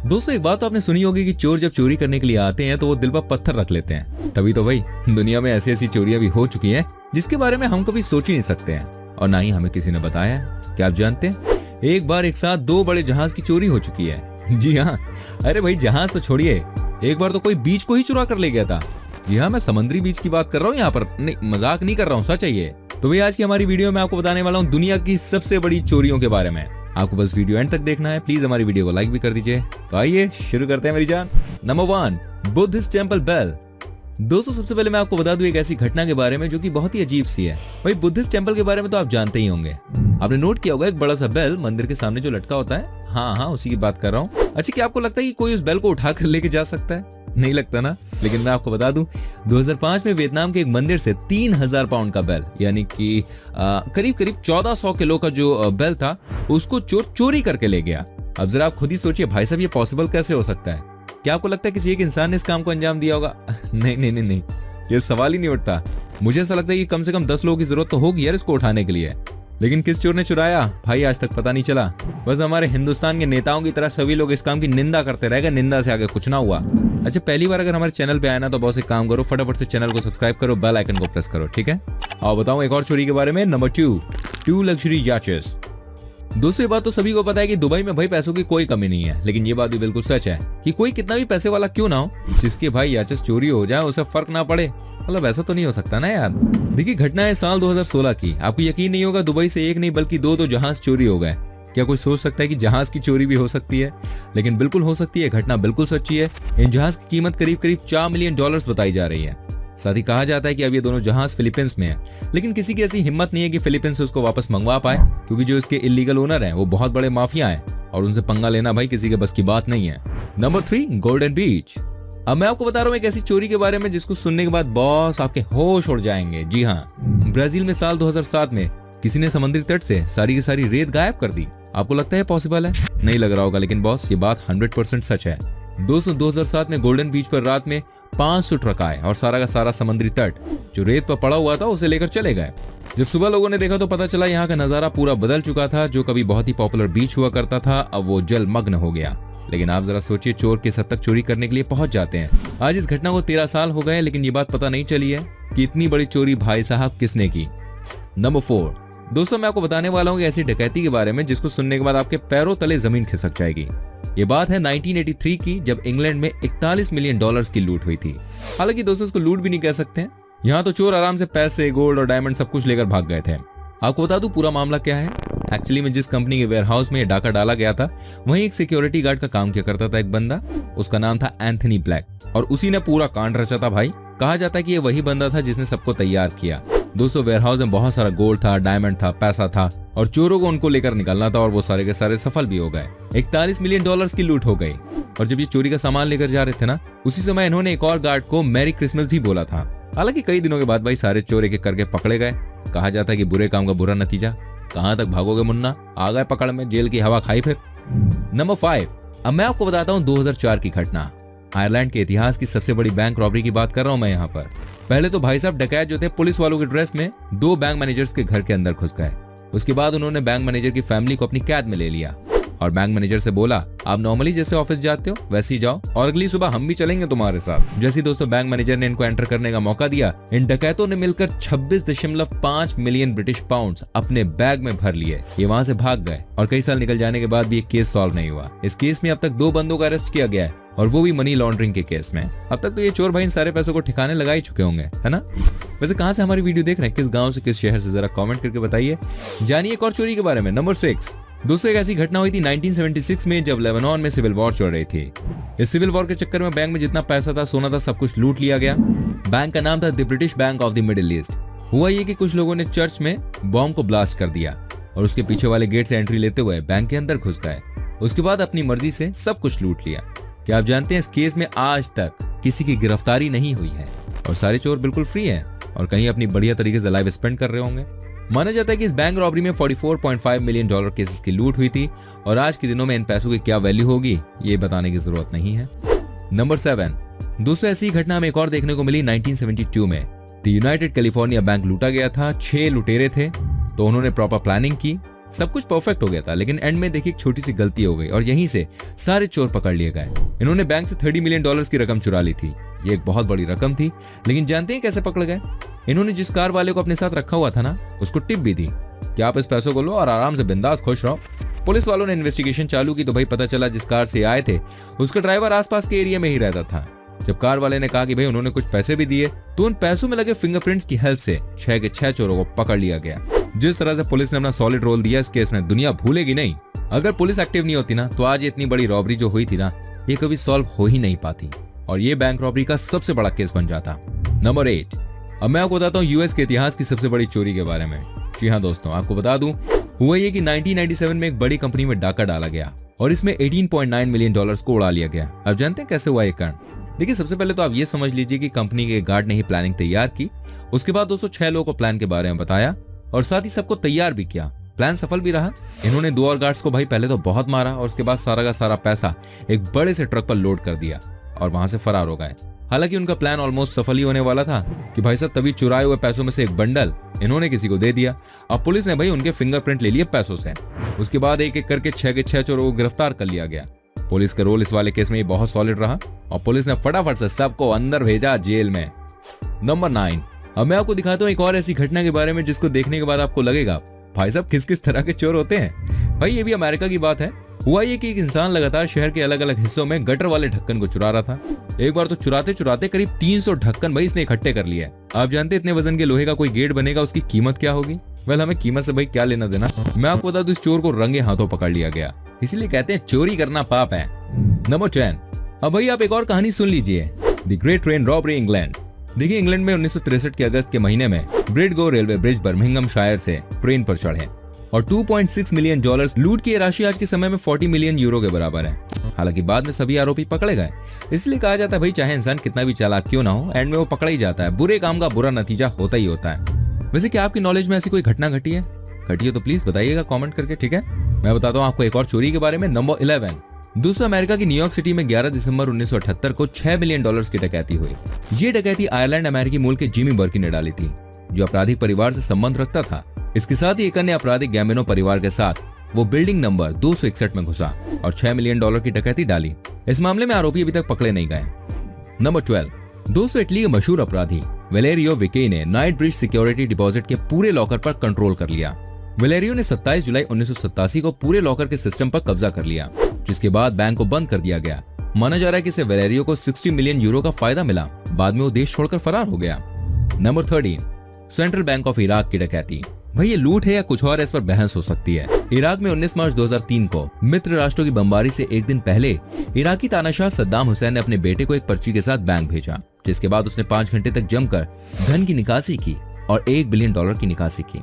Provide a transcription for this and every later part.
दोस्तों, एक बात तो आपने सुनी होगी कि चोर जब चोरी करने के लिए आते हैं तो वो दिल पर पत्थर रख लेते हैं। तभी तो भाई दुनिया में ऐसी ऐसी चोरियां भी हो चुकी हैं जिसके बारे में हम कभी सोच ही नहीं सकते हैं और ना ही हमें किसी ने बताया है। क्या आप जानते हैं, एक बार एक साथ 2 बड़े जहाज की चोरी हो चुकी है। जी हाँ, अरे भाई जहाज तो छोड़िए, एक बार तो कोई बीच को ही चुरा कर ले गया था। जी हाँ, मैं समुद्री बीच की बात कर रहा हूँ यहाँ पर, नहीं मजाक नहीं कर रहा हूँ, सच है ये। तो भाई आज की हमारी वीडियो में आपको बताने वाला हूँ दुनिया की सबसे बड़ी चोरियों के बारे में। आपको बस वीडियो एंड तक देखना है। प्लीज हमारी वीडियो को लाइक भी कर दीजिए। तो आइए शुरू करते हैं मेरी जान। Number 1, Buddhist temple bell. दोस्तों, सबसे पहले मैं आपको बता दूं एक ऐसी घटना के बारे में जो कि बहुत ही अजीब सी है। भाई बुद्धिस्ट टेम्पल के बारे में तो आप जानते ही होंगे। आपने नोट किया होगा एक बड़ा सा बेल मंदिर के सामने जो लटका होता है। हाँ, उसी की बात कर रहा हूँ। अच्छा, क्या आपको लगता है कि कोई उस बेल को उठा कर लेके जा सकता है? नहीं लगता ना। लेकिन मैं आपको बता दूं 2005 में वियतनाम के एक मंदिर से 3000 पाउंड का बेल, यानी कि करीब 1400 किलो का जो बेल था, उसको चोर चोरी करके ले गया। अब जरा आप खुद ही सोचिए भाई साहब, ये पॉसिबल कैसे हो सकता है? क्या आपको लगता है किसी एक इंसान ने इस काम को अंजाम दिया होगा? नहीं, ये सवाल ही नहीं उठता। मुझे ऐसा लगता है कि कम से कम 10 लोगों की जरूरत तो होगी यार इसको उठाने के लिए। लेकिन किस चोर ने चुराया भाई आज तक पता नहीं चला। बस हमारे हिंदुस्तान के नेताओं की तरह सभी लोग इस काम की निंदा करते रह गए, निंदा से आगे कुछ ना हुआ। अच्छा, पहली बार अगर हमारे चैनल पे आए ना तो बहुत से काम करो, फटाफट से चैनल को सब्सक्राइब करो, बेल आइकन को प्रेस करो, ठीक है? और बताऊं एक और चोरी के बारे में। नंबर 2 लग्जरी याचेस। दूसरी बात तो सभी को पता है कि दुबई में भाई पैसों की कोई कमी नहीं है, लेकिन ये बात भी बिल्कुल सच है कि कोई कितना भी पैसे वाला क्यों ना हो, जिसके भाई याचेस चोरी हो जाए उसे फर्क ना पड़े। मतलब ऐसा तो नहीं हो सकता ना यार। देखिए, घटना है साल 2016 की। आपको यकीन नहीं होगा, दुबई से एक नहीं बल्कि 2 जहाज चोरी हो गए। क्या कोई सोच सकता है कि जहाज की चोरी भी हो सकती है? लेकिन बिल्कुल हो सकती है। घटना बिल्कुल सच्ची है। इन जहाज की कीमत करीब $4 मिलियन बताई जा रही है। साथ ही कहा जाता है कि अब ये दोनों जहाज फिलीपींस में है, लेकिन किसी की ऐसी हिम्मत नहीं है कि फिलीपींस से उसको वापस मंगवा पाए, क्योंकि जो इसके इलीगल ओनर हैं वो बहुत बड़े माफिया हैं और उनसे पंगा लेना भाई किसी के बस की बात नहीं है। Number 3, golden beach. अब मैं आपको बता रहा हूँ एक ऐसी चोरी के बारे में जिसको सुनने के बाद बॉस आपके होश उड़ जाएंगे। जी हाँ, ब्राजील में साल 2007 में किसी ने समुद्री तट से सारी की सारी रेत गायब कर दी। आपको लगता है पॉसिबल है? नहीं लग रहा होगा, लेकिन बॉस ये बात 100% सच है। दोस्तों, 2007 में गोल्डन बीच पर रात में 500 ट्रक आए और सारा का सारा समुद्री तट जो रेत पर पड़ा हुआ था उसे लेकर चले गए। जब सुबह लोगों ने देखा तो पता चला यहाँ का नजारा पूरा बदल चुका था। जो कभी बहुत ही पॉपुलर बीच हुआ करता था अब वो जलमग्न हो गया। लेकिन आप जरा सोचिए, चोर किस हद तक चोरी करने के लिए पहुंच जाते हैं। आज इस घटना को 13 साल हो गए, लेकिन ये बात पता नहीं चली है कि इतनी बड़ी चोरी भाई साहब किसने की। नंबर 4, दोस्तों मैं आपको बताने वाला हूँ ऐसी डकैती के बारे में जिसको सुनने के बाद आपके पैरों तले जमीन खिसक जाएगी। ये बात है 1983 की, जब इंग्लैंड में $41 मिलियन की लूट हुई थी। हालांकि दोस्तों इसको लूट भी नहीं कह सकते हैं। यहाँ तो चोर आराम से पैसे, गोल्ड और डायमंड सब कुछ लेकर भाग गए थे। आपको बता दूं पूरा मामला क्या है। एक्चुअली में जिस कंपनी के वेयरहाउस में डाका डाला गया था वहीं एक सिक्योरिटी गार्ड का काम किया करता था एक बंदा। उसका नाम था एंथनी ब्लैक और उसी ने पूरा कांड रचा था भाई। कहा जाता है कि ये वही बंदा था जिसने सबको तैयार किया। दोस्तों, वेयरहाउस में बहुत सारा गोल्ड था, डायमंड था, पैसा था और चोरों को उनको लेकर निकलना था और वो सारे के सारे सफल भी हो गए। $41 मिलियन की लूट हो गई। और जब ये चोरी का सामान लेकर जा रहे थे ना, उसी समय इन्होंने एक और गार्ड को मैरी क्रिसमस भी बोला था। हालांकि कई दिनों के बाद भाई सारे चोर एक एक करके पकड़े गए। कहा जाता है कि बुरे काम का बुरा नतीजा। कहां तक भागोगे मुन्ना, आ गए पकड़ में, जेल की हवा खाई फिर। नंबर 5, अब मैं आपको बताता हूँ 2004 की घटना। आयरलैंड के इतिहास की सबसे बड़ी बैंक रॉबरी की बात कर रहा हूं मैं यहाँ पर। पहले तो भाई साहब डकैत जो थे पुलिस वालों के ड्रेस में 2 बैंक मैनेजर्स के घर के अंदर घुस गए। उसके बाद उन्होंने बैंक मैनेजर की फैमिली को अपनी कैद में ले लिया और बैंक मैनेजर से बोला, आप नॉर्मली जैसे ऑफिस जाते हो वैसे ही जाओ और अगली सुबह हम भी चलेंगे तुम्हारे साथ। जैसे दोस्तों बैंक मैनेजर ने इनको एंटर करने का मौका दिया, इन डकैतों ने मिलकर 26.5 मिलियन ब्रिटिश पाउंड्स अपने बैग में भर लिए। ये वहां से भाग गए और कई साल निकल जाने के बाद भी ये केस सॉल्व नहीं हुआ। इस केस में अब तक 2 बंदों को अरेस्ट किया गया है और वो भी मनी लॉन्ड्रिंग के केस में। अब तक तो ये चोर भाई इन सारे पैसों को ठिकाने लगा ही चुके होंगे, है ना? वैसे कहां से हमारी वीडियो देख रहे हैं, किस गांव से, किस शहर से, जरा कमेंट करके बताइए। जानिए एक और चोरी के बारे में। नंबर 6, दोस्तों एक ऐसी घटना हुई थी 1976 में जब लेबनान में सिविल वॉर चल रही थी। इस सिविल वॉर के चक्कर में बैंक में जितना पैसा था, सोना था, सब कुछ लूट लिया गया। बैंक का नाम था the British bank of the middle east. हुआ ये कि कुछ लोगों ने चर्च में बॉम्ब को ब्लास्ट कर दिया और उसके पीछे वाले गेट से एंट्री लेते हुए बैंक के अंदर घुस गए। उसके बाद अपनी मर्जी से सब कुछ लूट लिया। क्या आप जानते हैं इस केस में आज तक किसी की गिरफ्तारी नहीं हुई है और सारे चोर बिल्कुल फ्री हैं और कहीं अपनी बढ़िया तरीके से लाइफ स्पेंड कर रहे होंगे। माना जाता है कि इस बैंक रॉबरी में $44.5 मिलियन केसेस की लूट हुई थी और आज के दिनों में इन पैसों की क्या वैल्यू होगी ये बताने की जरूरत नहीं है। नंबर 7, दोस्तों ऐसी घटना हमें एक और देखने को मिली 1972 में। द यूनाइटेड कैलिफोर्निया बैंक लूटा गया था। 6 लुटेरे थे तो उन्होंने प्रॉपर प्लानिंग की, सब कुछ परफेक्ट हो गया था, लेकिन एंड में देखिए एक छोटी सी गलती हो गई और यहीं से सारे चोर पकड़ लिए गए। इन्होंने बैंक से $30 मिलियन की रकम चुरा ली थी। ये एक बहुत बड़ी रकम थी, लेकिन जानते हैं कैसे पकड़ गए? इन्होंने जिस कार वाले को अपने साथ रखा हुआ था ना, उसको टिप भी दी कि आप इस पैसों को लो और आराम से बिंदास खुश रहो। पुलिस वालों ने इन्वेस्टिगेशन चालू की तो भाई पता चला जिस कार से आए थे उसका ड्राइवर आसपास के एरिया में ही रहता था। जब कार वाले ने कहा कि भाई उन्होंने कुछ पैसे भी दिए, तो उन पैसों में लगे फिंगरप्रिंट्स की हेल्प से 6 के 6 चोरों को पकड़ लिया गया। जिस तरह से पुलिस ने अपना सॉलिड रोल दिया इस केस में, दुनिया भूलेगी नहीं। अगर पुलिस एक्टिव नहीं होती ना, तो आज इतनी बड़ी रॉबरी जो हुई थी ना, ये कभी सॉल्व हो ही नहीं पाती और ये बैंक रॉबरी का सबसे बड़ा केस बन जाता। नंबर 8, अब मैं आपको बताता हूँ यूएस के इतिहास की सबसे बड़ी चोरी के बारे में। जी हाँ दोस्तों, आपको बता दूं, हुआ ये कि 1997 में एक बड़ी कंपनी में डाका डाला गया और इसमें $18.9 मिलियन को उड़ा लिया गया। अब जानते हैं कैसे हुआ ये कांड? देखिए, सबसे पहले तो आप ये समझ लीजिए कि कंपनी के गार्ड ने ही प्लानिंग तैयार की। उसके बाद 206 लोगों को प्लान के बारे में बताया और साथ ही सबको तैयार भी किया। प्लान सफल भी रहा। इन्होंने 2 और गार्ड्स को भाई पहले तो बहुत मारा और उसके बाद सारा का सारा पैसा एक बड़े से ट्रक पर लोड कर दिया और वहां से फरार हो गए। हालांकि उनका प्लान ऑलमोस्ट सफल ही होने वाला था कि भाई साहब तभी चुराए हुए पैसों में से एक बंडल इन्होंने किसी को दे दिया। अब पुलिस ने भाई उनके फिंगरप्रिंट ले लिए पैसों से। उसके बाद एक एक करके 6 के 6 चोरों को गिरफ्तार कर लिया गया। पुलिस का रोल इस वाले केस में ये बहुत सॉलिड रहा और पुलिस ने फटाफट से सबको अंदर भेजा जेल में। नंबर 9, अब मैं आपको दिखाता हूँ एक और ऐसी घटना के बारे में जिसको देखने के बाद आपको लगेगा भाई साहब किस किस तरह के चोर होते हैं। भाई ये भी अमेरिका की बात है। हुआ ये कि एक इंसान लगातार शहर के अलग अलग हिस्सों में गटर वाले ढक्कन को चुरा रहा था। एक बार तो चुराते चुराते करीब 300 ढक्कन भाई इसने इकट्ठे कर लिए। आप जानते इतने वजन के लोहे का कोई गेट बनेगा, उसकी कीमत क्या होगी? वेल, हमें कीमत से भाई क्या लेना देना। मैं आपको बता दूं, इस चोर को रंगे हाथों पकड़ लिया गया। इसलिए कहते हैं चोरी करना पाप है। नंबर 10, अब भाई आप एक और कहानी सुन लीजिए, the great train robbery England. देखिए, इंग्लैंड में 1963 के अगस्त के महीने में ब्रिडगो रेलवे ब्रिज बर्मिंघम शायर से ट्रेन पर चढ़े और $2.6 मिलियन लूट की राशि आज के समय में 40 मिलियन यूरो के बराबर है। हालांकि बाद में सभी आरोपी पकड़े गए। इसलिए कहा जाता है भाई चाहे इंसान कितना भी चालाक क्यों ना हो, एंड में वो पकड़ा ही जाता है। बुरे काम का बुरा नतीजा होता ही होता है। वैसे क्या आपकी नॉलेज में ऐसी कोई घटना घटी है तो प्लीज बताइएगा कमेंट करके, ठीक है? मैं बताता हूँ आपको एक और चोरी के बारे में। नंबर 11, दोस्तों, अमेरिका की न्यूयॉर्क सिटी में 11 दिसंबर 1978 को $6 मिलियन की डकैती हुई। ये डकैती आयरलैंड अमेरिकी मूल के जिमी बर्की ने डाली थी, जो आपराधिक परिवार से संबंध रखता था। इसके साथ ही एक अन्य आपराधिक गैम्बिनो परिवार के साथ वो बिल्डिंग नंबर 261 में घुसा और $6 मिलियन की डकैती डाली। इस मामले में आरोपी अभी तक पकड़े नहीं गए। नंबर 12, दोस्तों, इटली के मशहूर अपराधी वेलेरियो विकी ने नाइट ब्रिज सिक्योरिटी डिपॉजिट के पूरे लॉकर पर कंट्रोल कर लिया। वेलेरियो ने 27 जुलाई 1987 को पूरे लॉकर के सिस्टम पर कब्जा कर लिया, जिसके बाद बैंक को बंद कर दिया गया। माना जा रहा है कि इससे वेलेरियो को 60 मिलियन यूरो का फायदा मिला। बाद में वो देश छोड़कर फरार हो गया। Number 13, central bank of Iraq की डकैती। भाई ये लूट है या कुछ और, इस पर बहस हो सकती है। इराक में 19 मार्च 2003 को मित्र राष्ट्रों की बमबारी से एक दिन पहले इराकी तानाशाह सद्दाम हुसैन ने अपने बेटे को एक पर्ची के साथ बैंक भेजा, जिसके बाद उसने 5 घंटे तक जमकर धन की निकासी की और $1 बिलियन की निकासी की।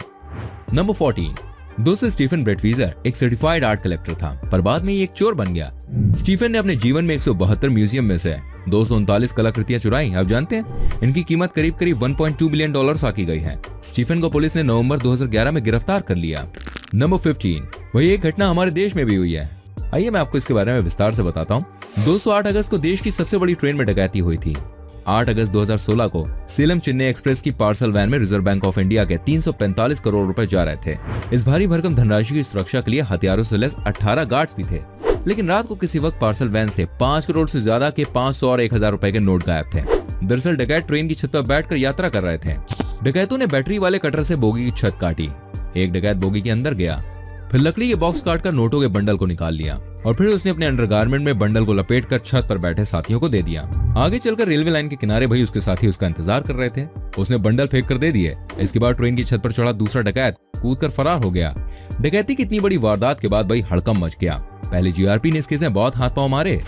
नंबर 14, दोस्तों, स्टीफन ब्रेटवीजर एक सर्टिफाइड आर्ट कलेक्टर था, पर बाद में ये एक चोर बन गया। स्टीफन ने अपने जीवन में 172 म्यूजियम में से 239 कलाकृतियां चुराई। आप जानते हैं इनकी कीमत करीब $1.2 बिलियन आकी गई है। स्टीफन को पुलिस ने नवंबर 2011 में गिरफ्तार कर लिया। नंबर 15, वही एक घटना हमारे देश में भी हुई है। आइए मैं आपको इसके बारे में विस्तार से बताता हूँ। 8 अगस्त को देश की सबसे बड़ी ट्रेन में डकैती हुई थी। 8 अगस्त 2016 को सेलम चेन्नई एक्सप्रेस की पार्सल वैन में रिजर्व बैंक ऑफ इंडिया के 345 करोड़ रुपए जा रहे थे। इस भारी भरकम धनराशि की सुरक्षा के लिए हथियारों से लैस 18 गार्ड्स भी थे। लेकिन रात को किसी वक्त पार्सल वैन से 5 करोड़ से ज्यादा के 500 और 1000 रुपए के नोट गायब थे। दरअसल डकैत ट्रेन की छत पर बैठकर यात्रा कर रहे थे। डकैतों ने बैटरी वाले कटर से बोगी की छत काटी। एक डकैत बोगी के अंदर गया, फिर लकड़ी के बॉक्स काटकर नोटों के बंडल को निकाल लिया और फिर उसने अपने अंडरगारमेंट में बंडल को लपेटकर छत पर बैठे साथियों को दे दिया। आगे चलकर रेलवे लाइन के किनारे भाई उसके साथी उसका इंतजार कर रहे थे। उसने बंडल फेंक कर दे दिए। इसके बाद ट्रेन की छत पर चढ़ा दूसरा डकैत कूदकर फरार हो गया। डकैती की इतनी बड़ी वारदात के बाद भाई हड़कंप मच गया। पहले जीआरपी ने इस केस में बहुत हाथ पांव मारे,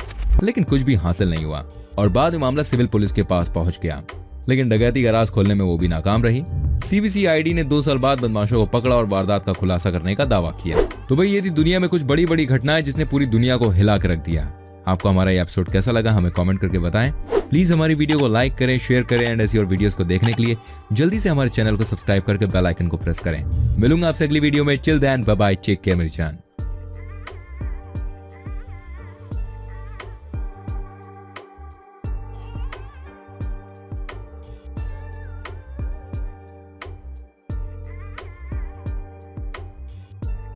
लेकिन कुछ भी हासिल नहीं हुआ और बाद में मामला सिविल पुलिस के पास पहुंच गया। लेकिन डकैती का राज खोलने में वो भी नाकाम रही। सीबीसीआईडी ने 2 साल बाद बदमाशों को पकड़ा और वारदात का खुलासा करने का दावा किया। तो भाई ये थी दुनिया में कुछ बड़ी बड़ी घटनाएं जिसने पूरी दुनिया को हिला कर रख दिया। आपको हमारा ये एपिसोड कैसा लगा हमें कमेंट करके बताएं। प्लीज हमारी वीडियो को लाइक करें, शेयर करें एंड ऐसी और वीडियोस को देखने के लिए जल्दी से हमारे चैनल को सब्सक्राइब करके बेल आइकन को प्रेस करें। मिलूंगा आपसे अगली वीडियो में। Till then bye bye, take care मेरी जान।